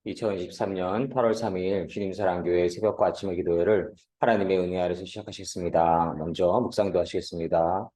2023년 8월 3일 주님사랑교회 새벽과 아침의 기도회를 하나님의 은혜 아래서 시작하시겠습니다. 먼저 묵상도 하시겠습니다.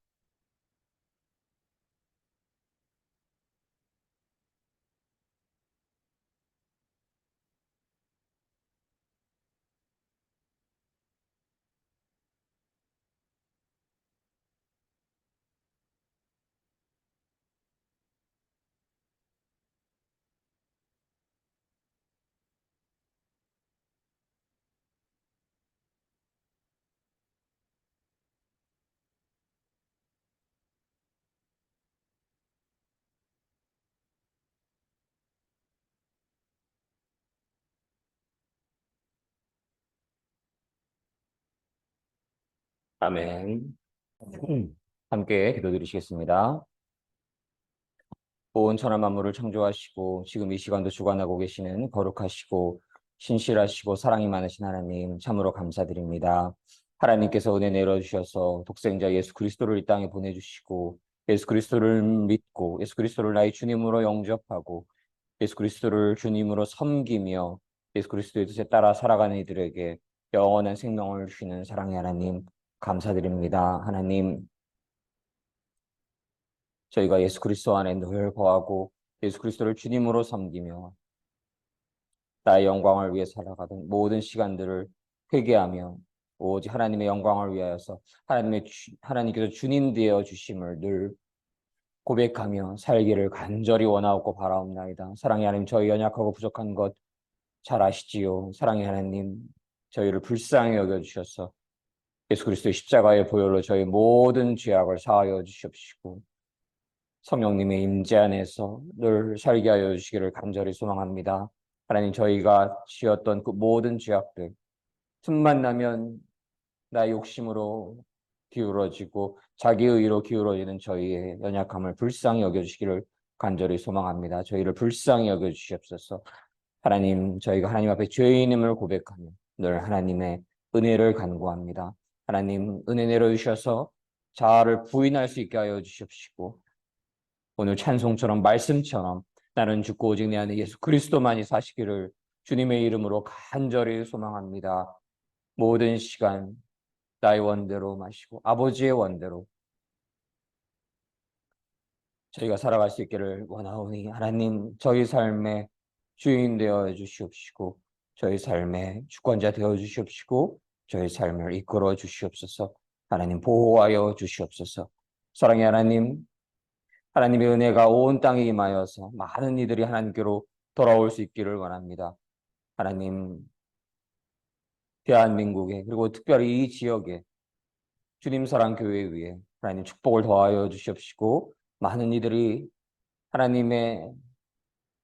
아멘. 함께 기도드리시겠습니다. 온 천하 만물을 창조하시고 지금 이 시간도 주관하고 계시는 거룩하시고 신실하시고 사랑이 많으신 하나님 참으로 감사드립니다. 하나님께서 은혜 내려주셔서 독생자 예수 그리스도를 이 땅에 보내주시고 예수 그리스도를 믿고 예수 그리스도를 나의 주님으로 영접하고 예수 그리스도를 주님으로 섬기며 예수 그리스도의 뜻에 따라 살아가는 이들에게 영원한 생명을 주시는 사랑의 하나님 감사드립니다. 하나님, 저희가 예수 그리스도 안에 늘 거하고 예수 그리스도를 주님으로 섬기며 나의 영광을 위해 살아가던 모든 시간들을 회개하며 오직 하나님의 영광을 위하여서 하나님께서 주님 되어 주심을 늘 고백하며 살기를 간절히 원하옵고 바라옵나이다. 사랑의 하나님, 저희 연약하고 부족한 것 잘 아시지요. 사랑의 하나님, 저희를 불쌍히 여겨주셔서 예수 그리스도의 십자가의 보혈로 저희 모든 죄악을 사하여 주시옵시고 성령님의 임재 안에서 늘 살게 하여 주시기를 간절히 소망합니다. 하나님, 저희가 지었던 그 모든 죄악들 틈만 나면 나의 욕심으로 기울어지고 자기 의로 기울어지는 저희의 연약함을 불쌍히 여겨주시기를 간절히 소망합니다. 저희를 불쌍히 여겨주시옵소서. 하나님, 저희가 하나님 앞에 죄인임을 고백하며 늘 하나님의 은혜를 간구합니다. 하나님, 은혜 내려주셔서 자아를 부인할 수 있게 하여 주십시고 오늘 찬송처럼 말씀처럼 나는 죽고 오직 내 안에 예수 그리스도만이 사시기를 주님의 이름으로 간절히 소망합니다. 모든 시간 나의 원대로 마시고 아버지의 원대로 저희가 살아갈 수 있기를 원하오니 하나님, 저희 삶의 주인 되어 주시옵시고 저희 삶의 주권자 되어 주시옵시고 저희 삶을 이끌어 주시옵소서. 하나님, 보호하여 주시옵소서. 사랑의 하나님, 하나님의 은혜가 온 땅에 임하여서 많은 이들이 하나님께로 돌아올 수 있기를 원합니다. 하나님, 대한민국에 그리고 특별히 이 지역에 주님 사랑 교회 위에 하나님 축복을 더하여 주시옵시고 많은 이들이 하나님의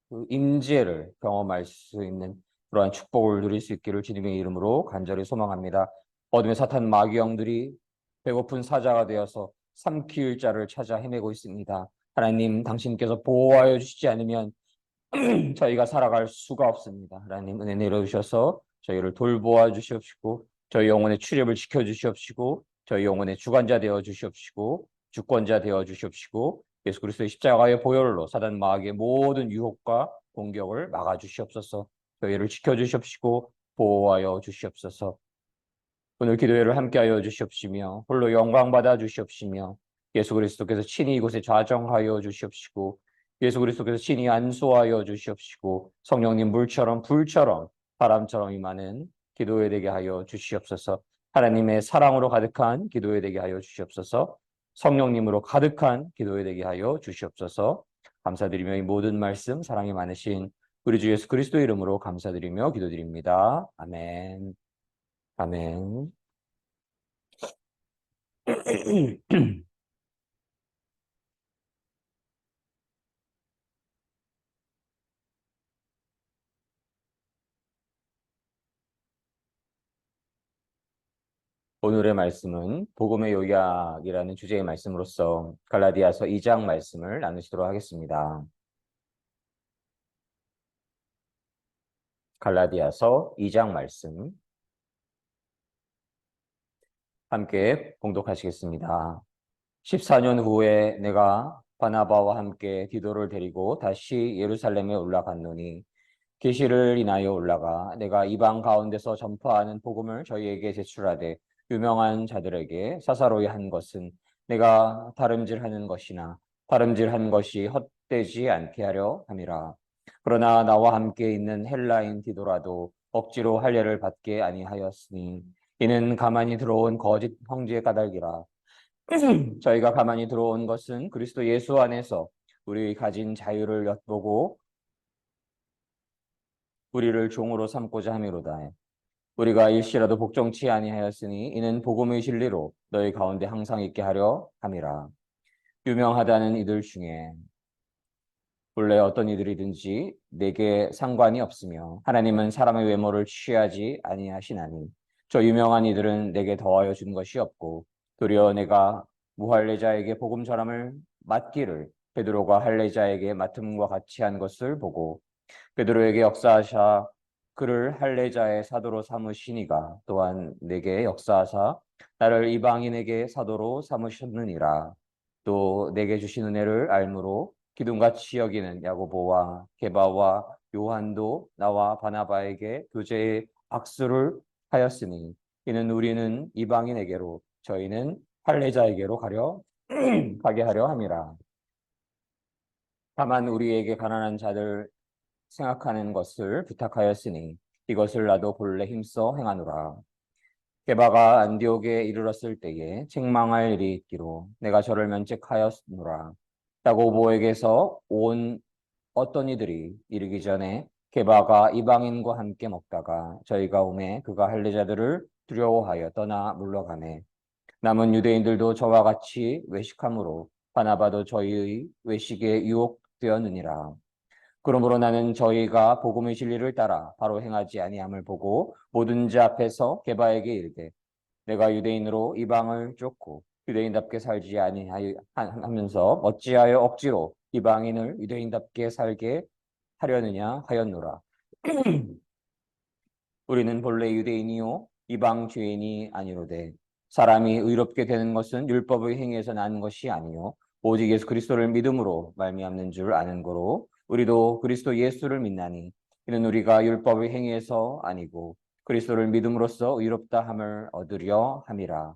그 임재를 경험할 수 있는 그러한 축복을 누릴 수 있기를 주님의 이름으로 간절히 소망합니다. 어둠의 사탄 마귀 영들이 배고픈 사자가 되어서 삼킬 자를 찾아 헤매고 있습니다. 하나님, 당신께서 보호하여 주시지 않으면 저희가 살아갈 수가 없습니다. 하나님, 은혜 내려주셔서 저희를 돌보아 주시옵시고 저희 영혼의 출입을 지켜 주시옵시고 저희 영혼의 주관자 되어 주시옵시고 주권자 되어 주시옵시고 예수 그리스도의 십자가의 보혈로 사단 마귀의 모든 유혹과 공격을 막아 주시옵소서. 저희를 지켜 주시옵시고 보호하여 주시옵소서. 오늘 기도회를 함께하여 주시옵시며 홀로 영광 받아 주시옵시며 예수 그리스도께서 친히 이곳에 좌정하여 주시옵시고 예수 그리스도께서 친히 안수하여 주시옵시고 성령님 물처럼 불처럼 바람처럼 임하는 기도회 되게 하여 주시옵소서. 하나님의 사랑으로 가득한 기도회 되게 하여 주시옵소서. 성령님으로 가득한 기도회 되게 하여 주시옵소서. 감사드리며 이 모든 말씀 사랑이 많으신 우리 주 예수 그리스도 이름으로 감사드리며 기도드립니다. 아멘. 아멘. 오늘의 말씀은 복음의 요약이라는 주제의 말씀으로서 갈라디아서 2장 말씀을 나누시도록 하겠습니다. 갈라디아서 2장 말씀 함께 봉독하시겠습니다. 14년 후에 내가 바나바와 함께 디도를 데리고 다시 예루살렘에 올라갔노니 계시를 인하여 올라가 내가 이방 가운데서 전파하는 복음을 저희에게 제출하되 유명한 자들에게 사사로이 한 것은 내가 다름질하는 것이나 다름질한 것이 헛되지 않게 하려 함이라. 그러나 나와 함께 있는 헬라인 디도라도 억지로 할례를 받게 아니하였으니 이는 가만히 들어온 거짓 형제의 까닭이라. 저희가 가만히 들어온 것은 그리스도 예수 안에서 우리 가진 자유를 엿보고 우리를 종으로 삼고자 함이로다. 우리가 일시라도 복종치 아니하였으니 이는 복음의 진리로 너희 가운데 항상 있게 하려 함이라. 유명하다는 이들 중에 본래 어떤 이들이든지 내게 상관이 없으며 하나님은 사람의 외모를 취하지 아니하시나니 저 유명한 이들은 내게 더하여 준 것이 없고 도리어 내가 무할례자에게 복음 전함을 맡기를 베드로가 할례자에게 맡음과 같이 한 것을 보고 베드로에게 역사하사 그를 할례자의 사도로 삼으시니가 또한 내게 역사하사 나를 이방인에게 사도로 삼으셨느니라. 또 내게 주신 은혜를 알므로 기둥같이 여기는 야고보와 게바와 요한도 나와 바나바에게 교제의 박수를 하였으니 이는 우리는 이방인에게로 저희는 할례자에게로 가게 하려 함이라. 다만 우리에게 가난한 자들 생각하는 것을 부탁하였으니 이것을 나도 본래 힘써 행하노라. 게바가 안디옥에 이르렀을 때에 책망할 일이 있기로 내가 저를 면책하였노라. 야고보에게서 온 어떤 이들이 이르기 전에 게바가 이방인과 함께 먹다가 저희가 오매 그가 할례자들을 두려워하여 떠나 물러가매 남은 유대인들도 저와 같이 외식함으로 바나바도 저희의 외식에 유혹되었느니라. 그러므로 나는 저희가 복음의 진리를 따라 바로 행하지 아니함을 보고 모든 자 앞에서 게바에게 이르되 내가 유대인으로 이방을 쫓고 유대인답게 살지 아니하면서 어찌하여 억지로 이방인을 유대인답게 살게 하려느냐 하였노라. 우리는 본래 유대인이요 이방 죄인이 아니로되 사람이 의롭게 되는 것은 율법의 행위에서 난 것이 아니요 오직 예수 그리스도를 믿음으로 말미암는 줄 아는 거로 우리도 그리스도 예수를 믿나니 이는 우리가 율법의 행위에서 아니고 그리스도를 믿음으로써 의롭다 함을 얻으려 함이라.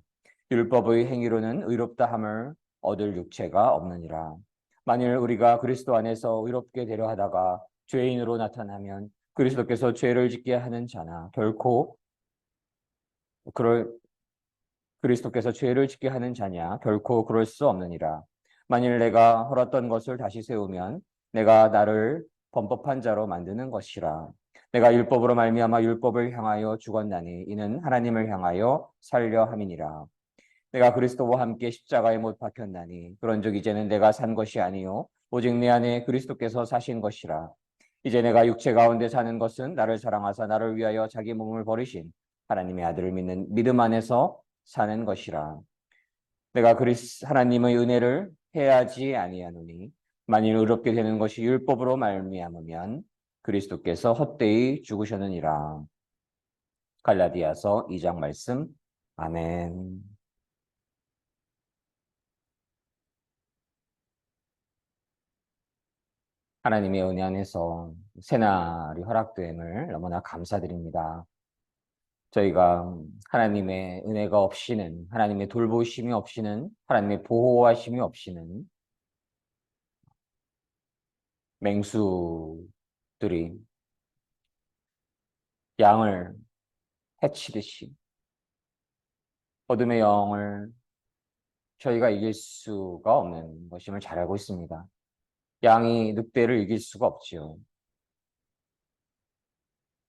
율법의 행위로는 의롭다 함을 얻을 육체가 없느니라. 만일 우리가 그리스도 안에서 의롭게 되려 하다가 죄인으로 나타나면 그리스도께서 죄를 짓게 하는 자나 결코 그럴 그리스도께서 죄를 짓게 하는 자냐 결코 그럴 수 없느니라. 만일 내가 헐었던 것을 다시 세우면 내가 나를 범법한 자로 만드는 것이라. 내가 율법으로 말미암아 율법을 향하여 죽었나니 이는 하나님을 향하여 살려 함이니라. 내가 그리스도와 함께 십자가에 못 박혔나니 그런즉 이제는 내가 산 것이 아니요 오직 내 안에 그리스도께서 사신 것이라. 이제 내가 육체 가운데 사는 것은 나를 사랑하사 나를 위하여 자기 몸을 버리신 하나님의 아들을 믿는 믿음 안에서 사는 것이라. 내가 하나님의 은혜를 해하지 아니하노니 만일 의롭게 되는 것이 율법으로 말미암으면 그리스도께서 헛되이 죽으셨느니라. 갈라디아서 2장 말씀. 아멘. 하나님의 은혜 안에서 새날이 허락됨을 너무나 감사드립니다. 저희가 하나님의 은혜가 없이는, 하나님의 돌보심이 없이는, 하나님의 보호하심이 없이는 맹수들이 양을 해치듯이 어둠의 영을 저희가 이길 수가 없는 것임을 잘 알고 있습니다. 양이 늑대를 이길 수가 없지요.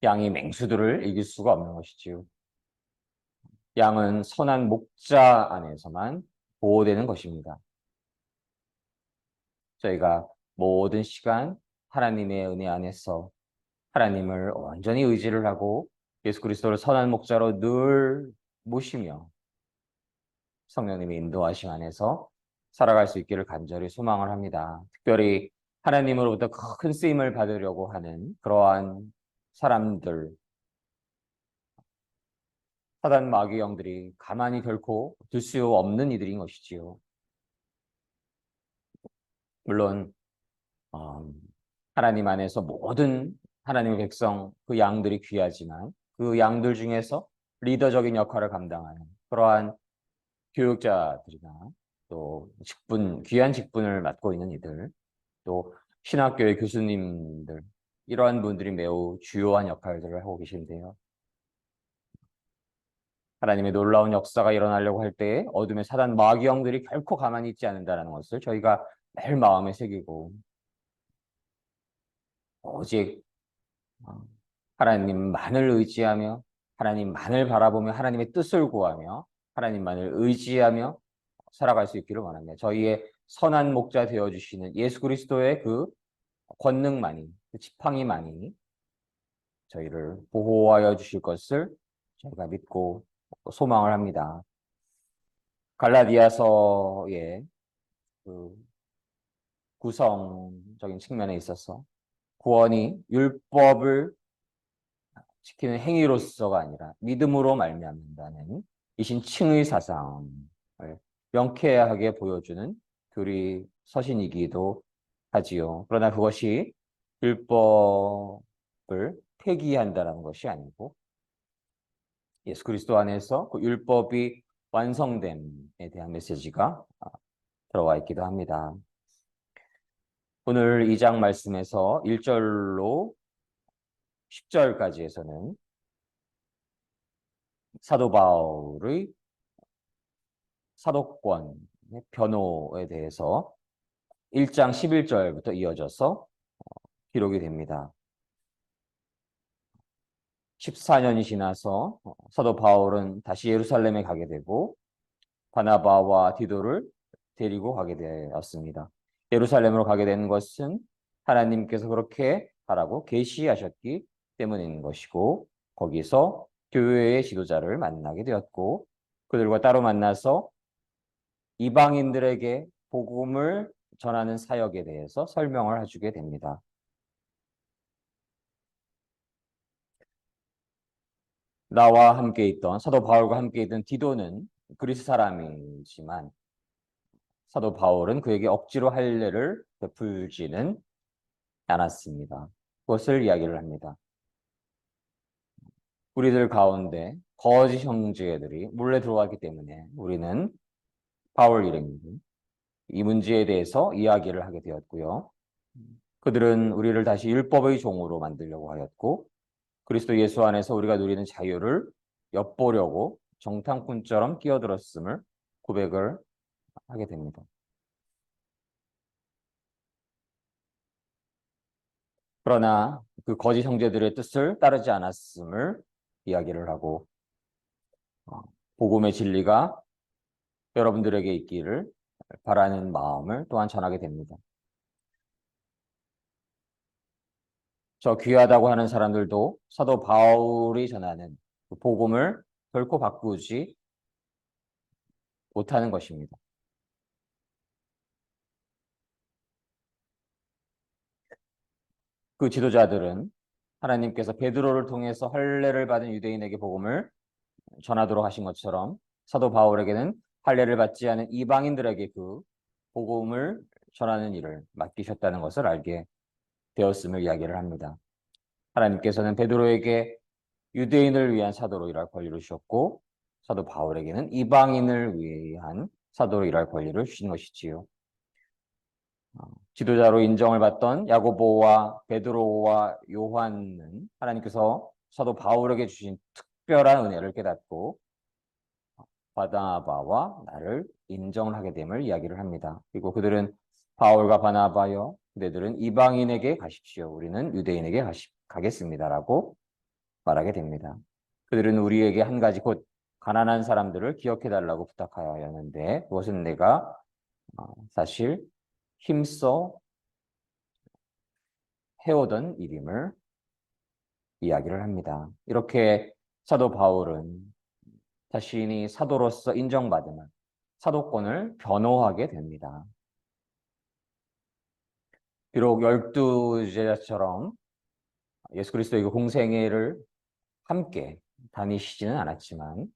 양이 맹수들을 이길 수가 없는 것이지요. 양은 선한 목자 안에서만 보호되는 것입니다. 저희가 모든 시간 하나님의 은혜 안에서 하나님을 온전히 의지를 하고 예수 그리스도를 선한 목자로 늘 모시며 성령님의 인도하심 안에서 살아갈 수 있기를 간절히 소망을 합니다. 특별히 하나님으로부터 큰 쓰임을 받으려고 하는 그러한 사람들, 사단 마귀 영들이 가만히 결코 둘 수 없는 이들인 것이지요. 물론 하나님 안에서 모든 하나님의 백성, 그 양들이 귀하지만 그 양들 중에서 리더적인 역할을 감당하는 그러한 교육자들이나 또 귀한 직분을 맡고 있는 이들, 또 신학교의 교수님들, 이러한 분들이 매우 주요한 역할들을 하고 계신데요. 하나님의 놀라운 역사가 일어나려고 할 때에 어둠의 사단 마귀형들이 결코 가만히 있지 않는다는 것을 저희가 매일 마음에 새기고, 오직 하나님만을 의지하며 하나님만을 바라보며 하나님의 뜻을 구하며 하나님만을 의지하며 살아갈 수 있기를 원합니다. 저희의 선한 목자 되어주시는 예수 그리스도의 그 권능만이, 그 지팡이만이 저희를 보호하여 주실 것을 저희가 믿고 소망을 합니다. 갈라디아서의 그 구성적인 측면에 있어서 구원이 율법을 지키는 행위로서가 아니라 믿음으로 말미암는다는 이신 칭의 사상을 명쾌하게 보여주는 교리 서신이기도 하지요. 그러나 그것이 율법을 폐기한다는 것이 아니고 예수 그리스도 안에서 그 율법이 완성됨에 대한 메시지가 들어와 있기도 합니다. 오늘 2장 말씀에서 1절로 10절까지에서는 사도 바울의 사도권의 변호에 대해서 1장 11절부터 이어져서 기록이 됩니다. 14년이 지나서 사도 바울은 다시 예루살렘에 가게 되고 바나바와 디도를 데리고 가게 되었습니다. 예루살렘으로 가게 된 것은 하나님께서 그렇게 하라고 계시하셨기 때문인 것이고, 거기서 교회의 지도자를 만나게 되었고 그들과 따로 만나서 이방인들에게 복음을 전하는 사역에 대해서 설명을 해주게 됩니다. 나와 함께 있던 사도 바울과 함께 있던 디도는 그리스 사람이지만 사도 바울은 그에게 억지로 할례를 베풀지는 않았습니다. 그것을 이야기를 합니다. 우리들 가운데 거짓 형제들이 몰래 들어왔기 때문에 우리는 바울 일행이 이 문제에 대해서 이야기를 하게 되었고요. 그들은 우리를 다시 율법의 종으로 만들려고 하였고 그리스도 예수 안에서 우리가 누리는 자유를 엿보려고 정탐꾼처럼 끼어들었음을 고백을 하게 됩니다. 그러나 그 거짓 형제들의 뜻을 따르지 않았음을 이야기를 하고 복음의 진리가 여러분들에게 있기를 바라는 마음을 또한 전하게 됩니다. 저 귀하다고 하는 사람들도 사도 바울이 전하는 그 복음을 결코 바꾸지 못하는 것입니다. 그 지도자들은 하나님께서 베드로를 통해서 할례를 받은 유대인에게 복음을 전하도록 하신 것처럼 사도 바울에게는 할례를 받지 않은 이방인들에게 그 복음을 전하는 일을 맡기셨다는 것을 알게 되었음을 이야기를 합니다. 하나님께서는 베드로에게 유대인을 위한 사도로 일할 권리를 주셨고 사도 바울에게는 이방인을 위한 사도로 일할 권리를 주신 것이지요. 지도자로 인정을 받던 야고보와 베드로와 요한은 하나님께서 사도 바울에게 주신 특별한 은혜를 깨닫고 바나바와 나를 인정을 하게 됨을 이야기를 합니다. 그리고 그들은 바울과 바나바여 그들은 이방인에게 가십시오. 우리는 유대인에게 가겠습니다라고 말하게 됩니다. 그들은 우리에게 한 가지 곧 가난한 사람들을 기억해 달라고 부탁하였는데 그것은 내가 사실 힘써 해오던 일임을 이야기를 합니다. 이렇게 사도 바울은 자신이 사도로서 인정받으면 사도권을 변호하게 됩니다. 비록 12제자처럼 예수 그리스도의 공생애를 함께 다니시지는 않았지만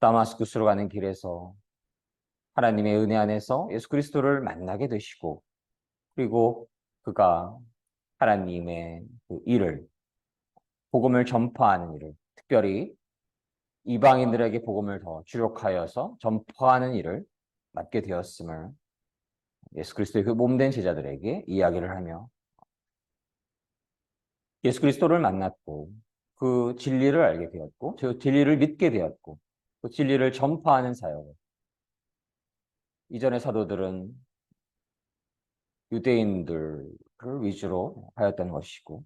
다마스쿠스로 가는 길에서 하나님의 은혜 안에서 예수 그리스도를 만나게 되시고 그리고 그가 하나님의 그 일을, 복음을 전파하는 일을, 특별히 이방인들에게 복음을 더 주력하여서 전파하는 일을 맡게 되었음을 예수 그리스도의 그 몸된 제자들에게 이야기를 하며 예수 그리스도를 만났고 그 진리를 알게 되었고 그 진리를 믿게 되었고 그 진리를 전파하는 사역을 이전의 사도들은 유대인들을 위주로 하였던 것이고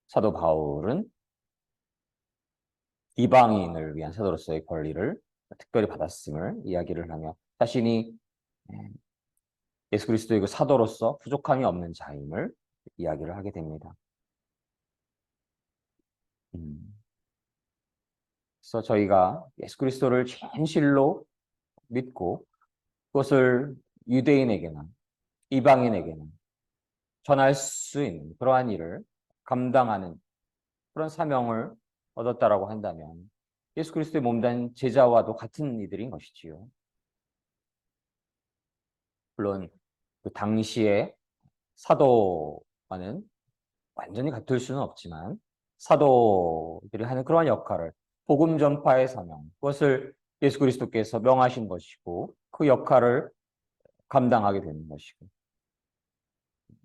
사도 바울은 이방인을 위한 사도로서의 권리를 특별히 받았음을 이야기를 하며 자신이 예수 그리스도의 그 사도로서 부족함이 없는 자임을 이야기를 하게 됩니다. 그래서 저희가 예수 그리스도를 진실로 믿고 그것을 유대인에게나 이방인에게나 전할 수 있는 그러한 일을 감당하는 그런 사명을 얻었다라고 한다면 예수 그리스도의 몸된 제자와도 같은 이들인 것이지요. 물론 그 당시에 사도와는 완전히 같을 수는 없지만 사도들이 하는 그러한 역할을 복음 전파의 사명, 그것을 예수 그리스도께서 명하신 것이고 그 역할을 감당하게 되는 것이고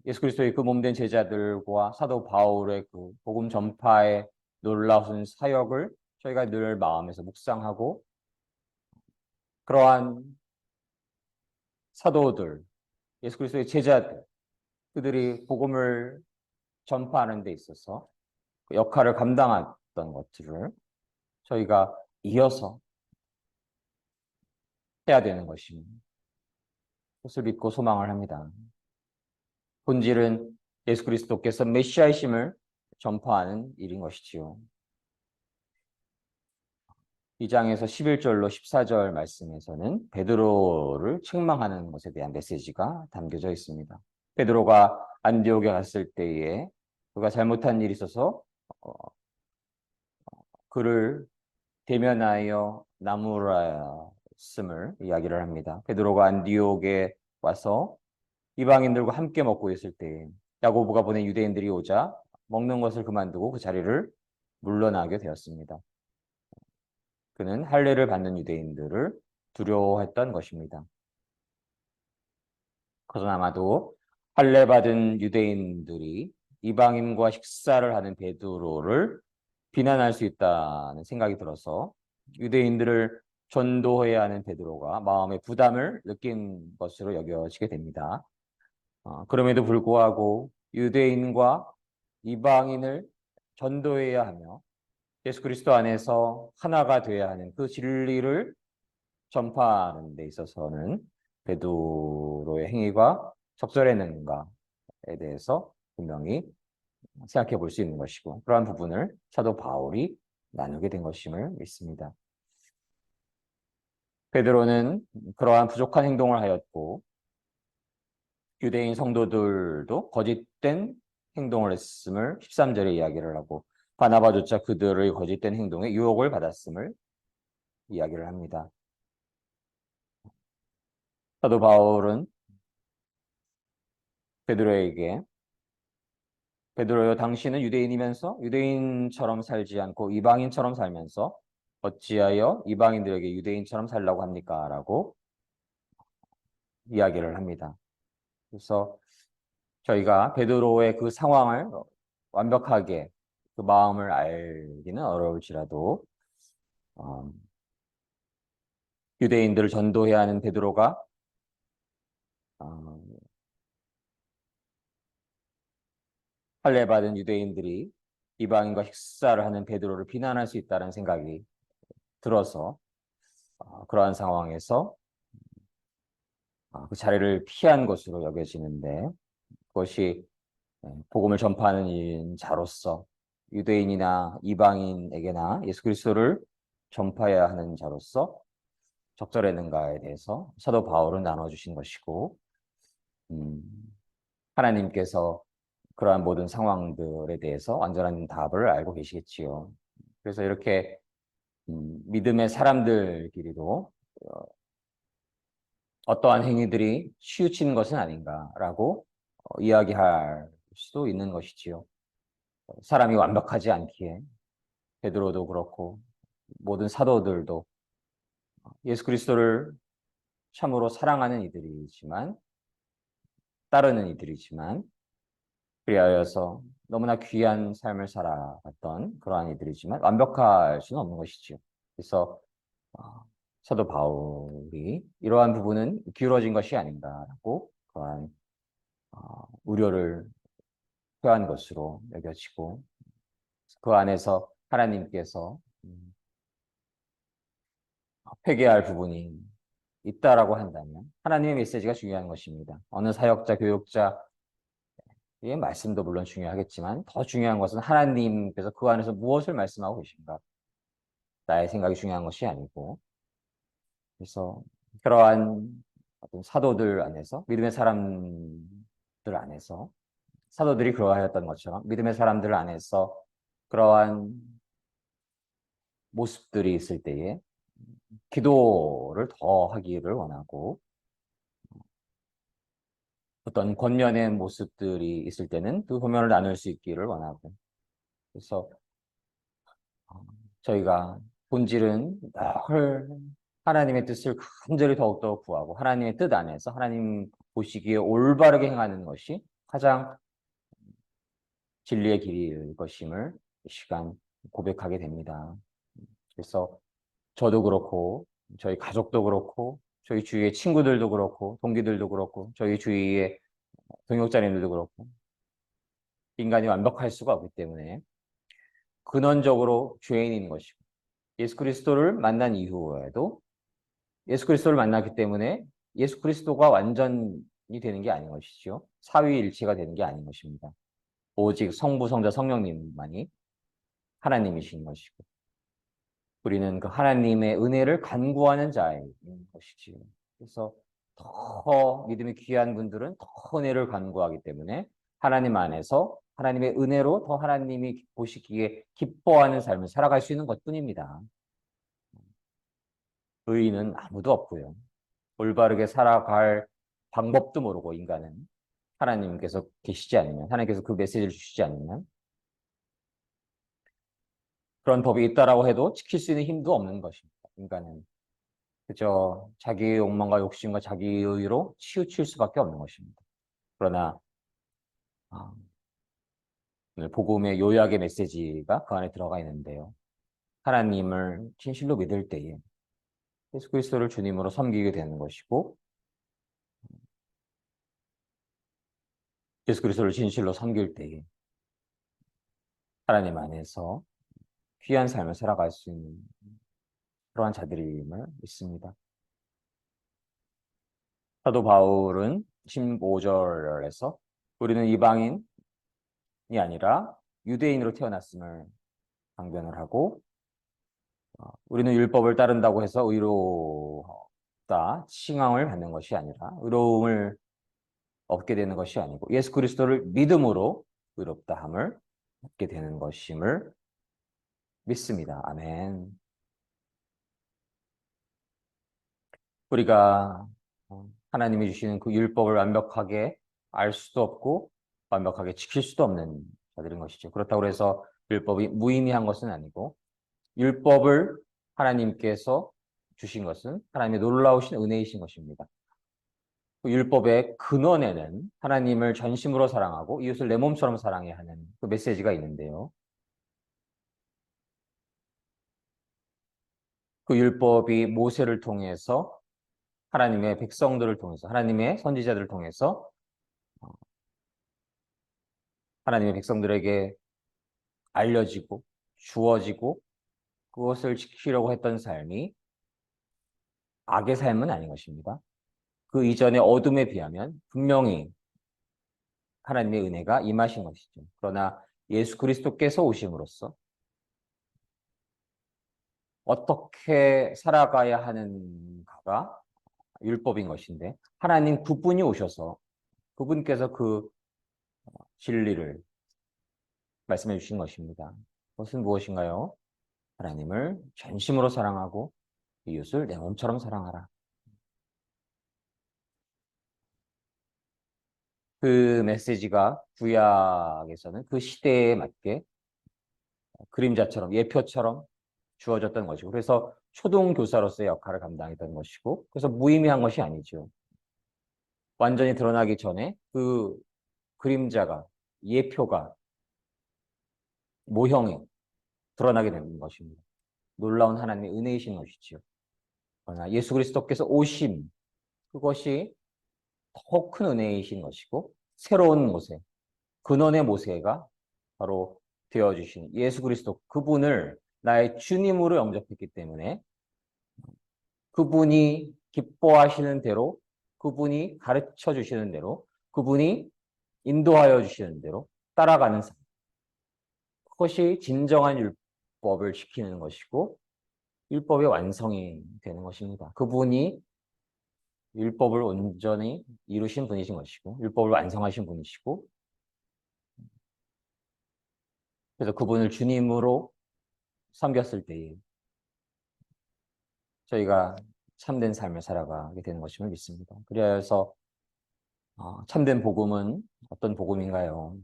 예수 그리스도의 그 몸된 제자들과 사도 바울의 그 복음 전파의 놀라운 사역을 저희가 늘 마음에서 묵상하고 그러한 사도들, 예수 그리스도의 제자들, 그들이 복음을 전파하는 데 있어서 그 역할을 감당했던 것들을 저희가 이어서 해야 되는 것입니다. 그것을 믿고 소망을 합니다. 본질은 예수 그리스도께서 메시아이심을 전파하는 일인 것이지요. 2장에서 11절로 14절 말씀에서는 베드로를 책망하는 것에 대한 메시지가 담겨져 있습니다. 베드로가 안디옥에 갔을 때에 그가 잘못한 일이 있어서 그를 대면하여 나무랐음을 이야기를 합니다. 베드로가 안디옥에 와서 이방인들과 함께 먹고 있을 때 야고보가 보낸 유대인들이 오자 먹는 것을 그만두고 그 자리를 물러나게 되었습니다. 그는 할례를 받는 유대인들을 두려워했던 것입니다. 그러나 아마도 할례 받은 유대인들이 이방인과 식사를 하는 베드로를 비난할 수 있다는 생각이 들어서 유대인들을 전도해야 하는 베드로가 마음의 부담을 느낀 것으로 여겨지게 됩니다. 그럼에도 불구하고 유대인과 이방인을 전도해야 하며 예수 그리스도 안에서 하나가 되어야 하는 그 진리를 전파하는 데 있어서는 베드로의 행위가 적절했는가에 대해서 분명히 생각해 볼 수 있는 것이고 그러한 부분을 사도 바울이 나누게 된 것임을 믿습니다. 베드로는 그러한 부족한 행동을 하였고 유대인 성도들도 거짓된 행동을 했음을 13절에 이야기를 하고 바나바조차 그들의 거짓된 행동에 유혹을 받았음을 이야기를 합니다. 사도 바울은 베드로에게 베드로여 당신은 유대인이면서 유대인처럼 살지 않고 이방인처럼 살면서 어찌하여 이방인들에게 유대인처럼 살라고 합니까? 라고 이야기를 합니다. 그래서 저희가 베드로의 그 상황을 완벽하게 그 마음을 알기는 어려울지라도 유대인들을 전도해야 하는 베드로가 할례 받은 유대인들이 이방인과 식사를 하는 베드로를 비난할 수 있다는 생각이 들어서 그러한 상황에서 그 자리를 피한 것으로 여겨지는데 그것이 복음을 전파하는 자로서 유대인이나 이방인에게나 예수 그리스도를 전파해야 하는 자로서 적절했는가에 대해서 사도 바울은 나눠주신 것이고 하나님께서 그러한 모든 상황들에 대해서 완전한 답을 알고 계시겠지요. 그래서 이렇게 믿음의 사람들끼리도 어떠한 행위들이 치우치는 것은 아닌가라고 이야기할 수도 있는 것이지요. 사람이 완벽하지 않기에 베드로도 그렇고 모든 사도들도 예수 그리스도를 참으로 사랑하는 이들이지만 따르는 이들이지만 그리하여서 너무나 귀한 삶을 살아갔던 그러한 이들이지만 완벽할 수는 없는 것이지요. 그래서 어, 사도 바울이 이러한 부분은 기울어진 것이 아닌가라고 그러한 우려를 표한 것으로 여겨지고 그 안에서 하나님께서 회개할 부분이 있다라고 한다면 하나님의 메시지가 중요한 것입니다. 어느 사역자, 교육자의 말씀도 물론 중요하겠지만 더 중요한 것은 하나님께서 그 안에서 무엇을 말씀하고 계신가. 나의 생각이 중요한 것이 아니고 그래서 그러한 어떤 사도들 안에서 믿음의 사람들 안에서 사도들이 그러하였던 것처럼 믿음의 사람들 안에서 그러한 모습들이 있을 때에 기도를 더 하기를 원하고 어떤 권면의 모습들이 있을 때는 그 권면을 나눌 수 있기를 원하고 그래서 저희가 본질은 늘 하나님의 뜻을 간절히 더욱더 구하고 하나님의 뜻 안에서 하나님 보시기에 올바르게 행하는 것이 가장 진리의 길일 것임을 이 시간 고백하게 됩니다. 그래서 저도 그렇고 저희 가족도 그렇고 저희 주위의 친구들도 그렇고 동기들도 그렇고 저희 주위의 동역자님들도 그렇고 인간이 완벽할 수가 없기 때문에 근원적으로 죄인인 것이고 예수 그리스도를 만난 이후에도 예수 그리스도를 만났기 때문에 예수 그리스도가 완전이 되는 게 아닌 것이죠. 사위일체가 되는 게 아닌 것입니다. 오직 성부, 성자, 성령님만이 하나님이신 것이고 우리는 그 하나님의 은혜를 간구하는 자인 것이지요. 그래서 더 믿음이 귀한 분들은 더 은혜를 간구하기 때문에 하나님 안에서 하나님의 은혜로 더 하나님이 보시기에 기뻐하는 삶을 살아갈 수 있는 것뿐입니다. 의인은 아무도 없고요. 올바르게 살아갈 방법도 모르고 인간은 하나님께서 계시지 않으면 하나님께서 그 메시지를 주시지 않으면 그런 법이 있다라고 해도 지킬 수 있는 힘도 없는 것입니다. 인간은 그저 자기의 욕망과 욕심과 자기의로 치우칠 수밖에 없는 것입니다. 그러나 아, 오늘 복음의 요약의 메시지가 그 안에 들어가 있는데요. 하나님을 진실로 믿을 때에 예수 그리스도를 주님으로 섬기게 되는 것이고 예수 그리스도를 진실로 섬길 때에 하나님 안에서 귀한 삶을 살아갈 수 있는 그러한 자들임을 믿습니다. 사도 바울은 15절에서 우리는 이방인이 아니라 유대인으로 태어났음을 강변을 하고 우리는 율법을 따른다고 해서 의롭다 칭함을 받는 것이 아니라 의로움을 얻게 되는 것이 아니고 예수 그리스도를 믿음으로 의롭다함을 얻게 되는 것임을 믿습니다. 아멘. 우리가 하나님이 주시는 그 율법을 완벽하게 알 수도 없고 완벽하게 지킬 수도 없는 자들인 것이죠. 그렇다고 해서 율법이 무의미한 것은 아니고 율법을 하나님께서 주신 것은 하나님의 놀라우신 은혜이신 것입니다. 그 율법의 근원에는 하나님을 전심으로 사랑하고 이웃을 내 몸처럼 사랑해야 하는 그 메시지가 있는데요. 그 율법이 모세를 통해서 하나님의 백성들을 통해서 하나님의 선지자들을 통해서 하나님의 백성들에게 알려지고 주어지고 그것을 지키려고 했던 삶이 악의 삶은 아닌 것입니다. 그 이전의 어둠에 비하면 분명히 하나님의 은혜가 임하신 것이죠. 그러나 예수 그리스도께서 오심으로써 어떻게 살아가야 하는가가 율법인 것인데 하나님 그분이 오셔서 그분께서 그 진리를 말씀해 주신 것입니다. 그것은 무엇인가요? 하나님을 전심으로 사랑하고 이웃을 내 몸처럼 사랑하라. 그 메시지가 구약에서는 그 시대에 맞게 그림자처럼 예표처럼 주어졌던 것이고 그래서 초등 교사로서의 역할을 감당했던 것이고 그래서 무의미한 것이 아니죠. 완전히 드러나기 전에 그 그림자가 예표가 모형이 드러나게 되는 것입니다. 놀라운 하나님의 은혜이신 것이지요. 그러나 예수 그리스도께서 오심 그것이 더 큰 은혜이신 것이고 새로운 모세, 근원의 모세가 바로 되어주신 예수 그리스도 그분을 나의 주님으로 영접했기 때문에 그분이 기뻐하시는 대로 그분이 가르쳐 주시는 대로 그분이 인도하여 주시는 대로 따라가는 삶. 그것이 진정한 율법을 지키는 것이고 율법의 완성이 되는 것입니다. 그분이 율법을 온전히 이루신 분이신 것이고 율법을 완성하신 분이시고 그래서 그분을 주님으로 섬겼을 때에 저희가 참된 삶을 살아가게 되는 것임을 믿습니다. 그래서 참된 복음은 어떤 복음인가요?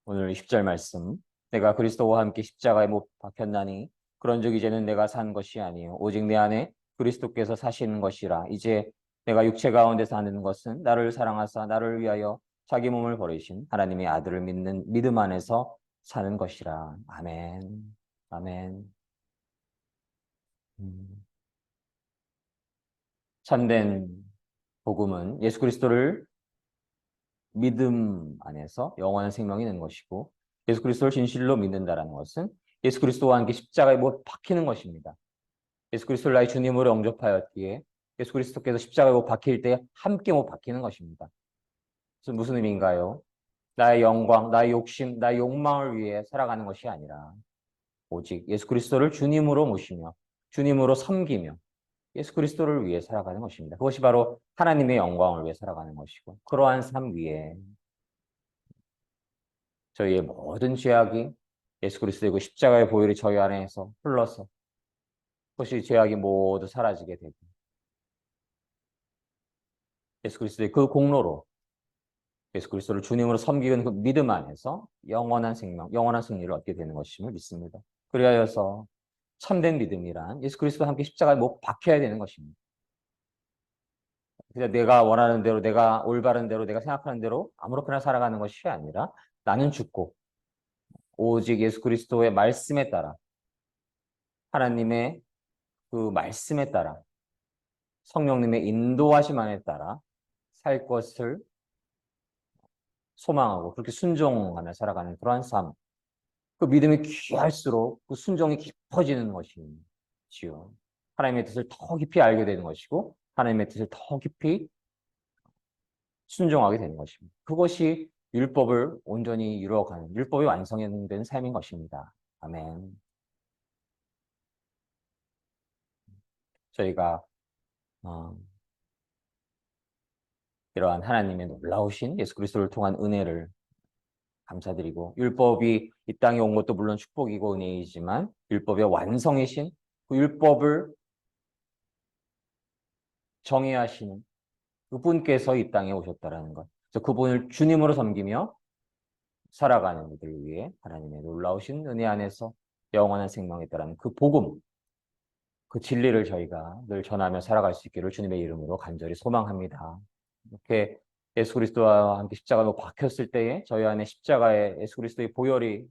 오늘 10절 말씀 내가 그리스도와 함께 십자가에 못 박혔나니 그런즉 이제는 내가 산 것이 아니요 오직 내 안에 그리스도께서 사시는 것이라 이제 내가 육체 가운데 사는 것은 나를 사랑하사 나를 위하여 자기 몸을 버리신 하나님의 아들을 믿는 믿음 안에서 사는 것이라. 아멘. 아멘. 음. 참된 복음은 예수 그리스도를 믿음 안에서 영원한 생명이 있는 것이고 예수 그리스도를 진실로 믿는다라는 것은 예수 그리스도와 함께 십자가에 못 박히는 것입니다. 예수 그리스도를 나의 주님으로 영접하였기에 예수 그리스도께서 십자가에 못 박힐 때 함께 못 박히는 것입니다. 그래서 무슨 의미인가요? 나의 영광, 나의 욕심, 나의 욕망을 위해 살아가는 것이 아니라 오직 예수 그리스도를 주님으로 모시며 주님으로 섬기며 예수 그리스도를 위해 살아가는 것입니다. 그것이 바로 하나님의 영광을 위해 살아가는 것이고 그러한 삶 위에 저희의 모든 죄악이 예수 그리스도의 그 십자가의 보혈이 저희 안에서 흘러서 그것이 죄악이 모두 사라지게 되고 예수 그리스도의 그 공로로 예수 그리스도를 주님으로 섬기는 그 믿음 안에서 영원한 생명, 영원한 승리를 얻게 되는 것임을 믿습니다. 그리하여서 참된 믿음이란 예수 그리스도와 함께 십자가에 못 박혀야 되는 것입니다. 그냥 내가 원하는 대로, 내가 올바른 대로, 내가 생각하는 대로 아무렇게나 살아가는 것이 아니라 나는 죽고 오직 예수 그리스도의 말씀에 따라 하나님의 그 말씀에 따라 성령님의 인도하심 안에 따라 살 것을 소망하고 그렇게 순종하며 살아가는 그러한 삶. 그 믿음이 귀할수록 그 순종이 깊어지는 것이지요. 하나님의 뜻을 더 깊이 알게 되는 것이고 하나님의 뜻을 더 깊이 순종하게 되는 것입니다. 그것이 율법을 온전히 이루어가는 율법이 완성된 삶인 것입니다. 아멘. 저희가 어, 이러한 하나님의 놀라우신 예수 그리스도를 통한 은혜를 감사드리고 율법이 이 땅에 온 것도 물론 축복이고 은혜이지만 율법의 완성이신 그 율법을 정의하시는 그분께서 이 땅에 오셨다라는 것. 그래서 그분을 주님으로 섬기며 살아가는 이들을 위해 하나님의 놀라우신 은혜 안에서 영원한 생명이 있다라는 그 복음, 그 진리를 저희가 늘 전하며 살아갈 수 있기를 주님의 이름으로 간절히 소망합니다. 이렇게 예수 그리스도와 함께 십자가로 박혔을 때에 저희 안에 십자가에 예수 그리스도의 보혈이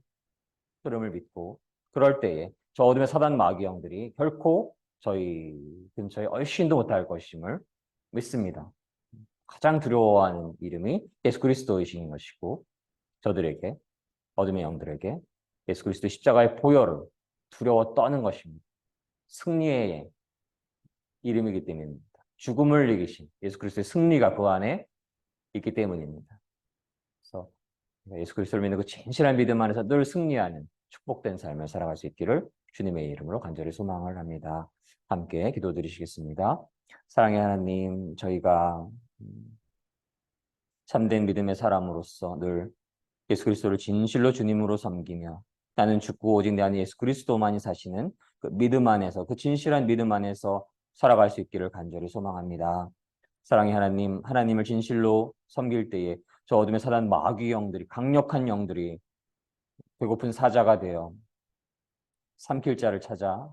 흐름을 믿고 그럴 때에 저 어둠의 사단 마귀 영들이 결코 저희 근처에 얼씬도 못할 것임을 믿습니다. 가장 두려워하는 이름이 예수 그리스도이신 것이고 저들에게 어둠의 영들에게 예수 그리스도의 십자가의 보혈을 두려워 떠는 것입니다. 승리의 이름이기 때문입니다. 죽음을 이기신 예수 그리스도의 승리가 그 안에 있기 때문입니다. 그래서 예수 그리스도를 믿는 그 진실한 믿음 안에서 늘 승리하는 축복된 삶을 살아갈 수 있기를 주님의 이름으로 간절히 소망을 합니다. 함께 기도드리시겠습니다. 사랑의 하나님, 저희가 참된 믿음의 사람으로서 늘 예수 그리스도를 진실로 주님으로 섬기며 나는 죽고 오직 내 안에 예수 그리스도만이 사시는 그 믿음 안에서 그 진실한 믿음 안에서 살아갈 수 있기를 간절히 소망합니다. 사랑의 하나님, 하나님을 진실로 섬길 때에 저 어둠에 사는 마귀 영들이, 강력한 영들이 배고픈 사자가 되어 삼킬 자를 찾아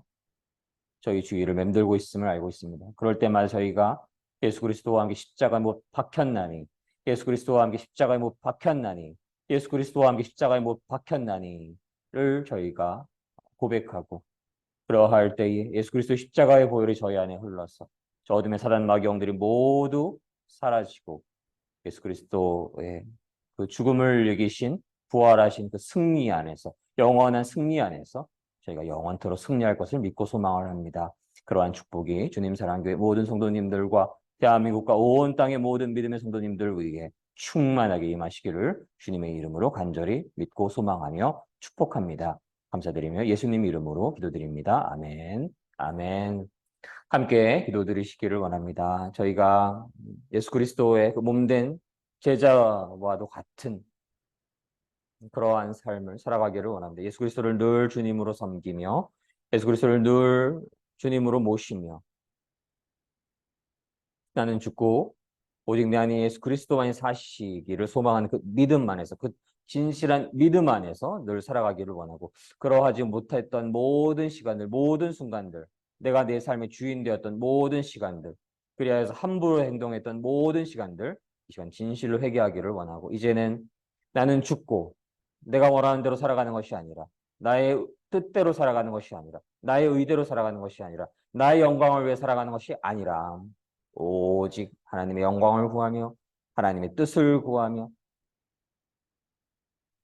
저희 주위를 맴돌고 있음을 알고 있습니다. 그럴 때마다 저희가 예수 그리스도와 함께 십자가에 못 박혔나니, 예수 그리스도와 함께 십자가에 못 박혔나니, 예수 그리스도와 함께 십자가에 못 박혔나니를 저희가 고백하고, 그러할 때에 예수 그리스도의 십자가의 보혈이 저희 안에 흘러서 저 어둠의 사단 마귀 영들이 모두 사라지고 예수 그리스도의 그 죽음을 이기신 부활하신 그 승리 안에서, 영원한 승리 안에서 저희가 영원토록 승리할 것을 믿고 소망을 합니다. 그러한 축복이 주님 사랑교회 모든 성도님들과 대한민국과 온 땅의 모든 믿음의 성도님들 위해 충만하게 임하시기를 주님의 이름으로 간절히 믿고 소망하며 축복합니다. 감사드리며 예수님 이름으로 기도드립니다. 아멘. 아멘. 함께 기도드리시기를 원합니다. 저희가 예수 그리스도의 그 몸된 제자와도 같은 그러한 삶을 살아가기를 원합니다. 예수 그리스도를 늘 주님으로 섬기며 예수 그리스도를 늘 주님으로 모시며 나는 죽고 오직 내 안에 예수 그리스도만이 사시기를 소망하는 그 믿음 안에서, 그 진실한 믿음 안에서 늘 살아가기를 원하고, 그러하지 못했던 모든 시간들, 모든 순간들, 내가 내 삶의 주인 되었던 모든 시간들, 그리하여서 함부로 행동했던 모든 시간들, 이 시간 진실로 회개하기를 원하고, 이제는 나는 죽고 내가 원하는 대로 살아가는 것이 아니라, 나의 뜻대로 살아가는 것이 아니라, 나의 의대로 살아가는 것이 아니라, 나의 영광을 위해 살아가는 것이 아니라 오직 하나님의 영광을 구하며 하나님의 뜻을 구하며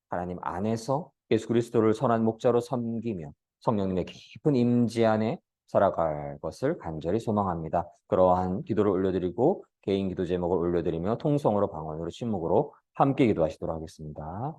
하나님 안에서 예수 그리스도를 선한 목자로 섬기며 성령님의 깊은 임재 안에 살아갈 것을 간절히 소망합니다. 그러한 기도를 올려드리고 개인 기도 제목을 올려드리며 통성으로 방언으로 침묵으로 함께 기도하시도록 하겠습니다.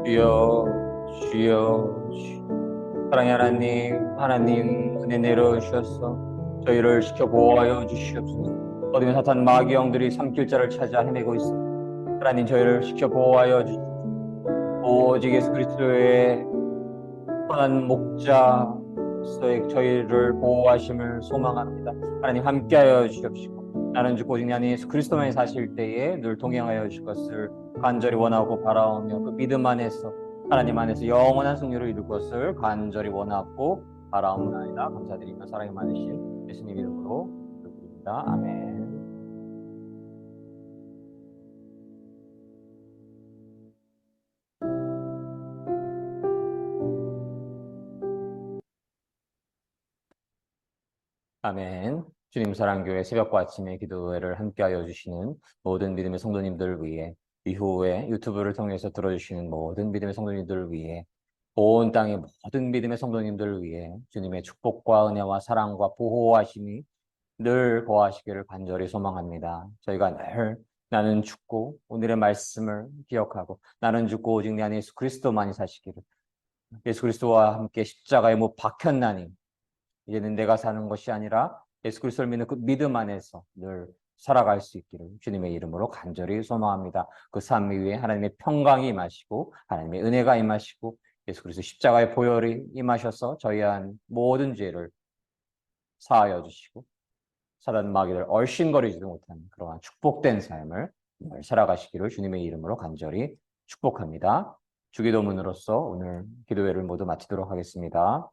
주여, 주여, 사랑의 하나님, 하나님 은혜 내려주셔서 저희를 지켜 보호하여 주시옵소서. 어둠의 사탄 마귀 영들이 삼킬자를 찾아 헤매고 있습니다. 하나님 저희를 지켜 보호하여 주시옵소서. 오직 예수 그리스도의 선한 목자로서의 저희를 보호하심을 소망합니다. 하나님 함께하여 주시옵시고 나는 죽고 오직 나는 예수 그리스도만이 사실 때에 늘 동행하여 주실 것을 간절히 원하고 바라오며 그 믿음 안에서 하나님 안에서 영원한 승리를 이룰 것을 간절히 원하고 바라옵나이다. 감사드리며 사랑이 많으신 예수님 이름으로 기도드립니다. 아멘. 아멘. 주님 사랑교회 새벽과 아침에 기도회를 함께하여 주시는 모든 믿음의 성도님들 위해 이후에 유튜브를 통해서 들어주시는 모든 믿음의 성도님들 위해 온 땅의 모든 믿음의 성도님들 위해 주님의 축복과 은혜와 사랑과 보호하심이 늘 거하시기를 간절히 소망합니다. 저희가 늘 나는 죽고 오늘의 말씀을 기억하고 나는 죽고 오직 내 안에 예수 그리스도만이 사시기를 예수 그리스도와 함께 십자가에 못 박혔나니 이제는 내가 사는 것이 아니라 예수 그리스도를 믿는 그 믿음 안에서 늘 살아갈 수 있기를 주님의 이름으로 간절히 소망합니다. 그 삶 위에 하나님의 평강이 임하시고 하나님의 은혜가 임하시고 예수 그리스도 십자가의 보혈이 임하셔서 저희한 모든 죄를 사하여 주시고 사단 마귀를 얼씬거리지도 못하는 그러한 축복된 삶을 늘 살아가시기를 주님의 이름으로 간절히 축복합니다. 주기도문으로서 오늘 기도회를 모두 마치도록 하겠습니다.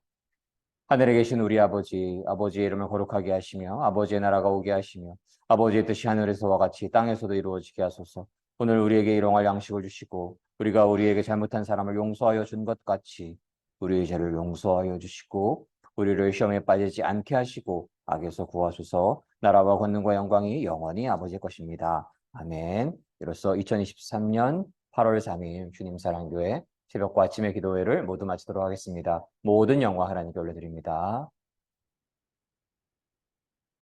하늘에 계신 우리 아버지, 아버지의 이름을 거룩하게 하시며 아버지의 나라가 오게 하시며 아버지의 뜻이 하늘에서와 같이 땅에서도 이루어지게 하소서. 오늘 우리에게 일용할 양식을 주시고 우리가 우리에게 잘못한 사람을 용서하여 준 것 같이 우리의 죄를 용서하여 주시고 우리를 시험에 빠지지 않게 하시고 악에서 구하소서. 나라와 권능과 영광이 영원히 아버지의 것입니다. 아멘. 이로써 2023년 8월 3일 주님 사랑교회 새벽과 아침의 기도회를 모두 마치도록 하겠습니다. 모든 영광 하나님께 올려드립니다.